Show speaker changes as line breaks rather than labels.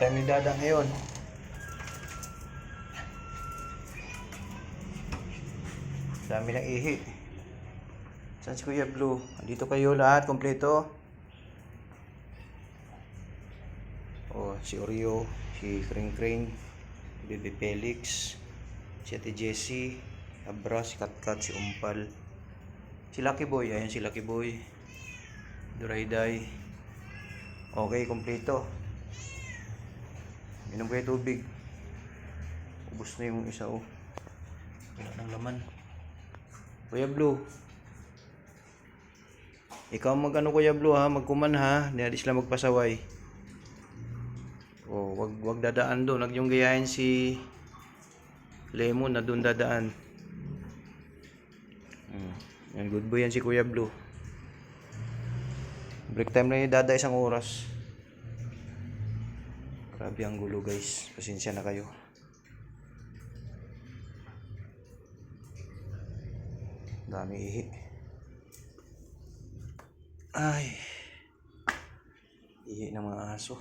time ni Dada ngayon. Dami ng ihi. Saan si Kuya Blue? Dito kayo lahat, kompleto. Oh, si Oreo, si Kring Kring, Baby Felix, si Ate Jessie, Abra, si Katkat, si Umpal, si Lucky Boy, ayan si Lucky Boy, Durayday. Okay, kompleto. Inom kayo tubig. Ubus na yung isa, oh. Wala ng laman. Kuya Blue, ikaw mag-ano Kuya Blue ha, magkuman ha, hindi sila magpasaway. Oh, wag dadaan doon, wag yung gayahin si Lemon na doon dadaan. Yan, good boy yan si Kuya Blue. Break time na yung Dada, 1 oras. Grabe ang gulo guys, pasensya na kayo. Dami ihi. Ay, ihi ng mga aso.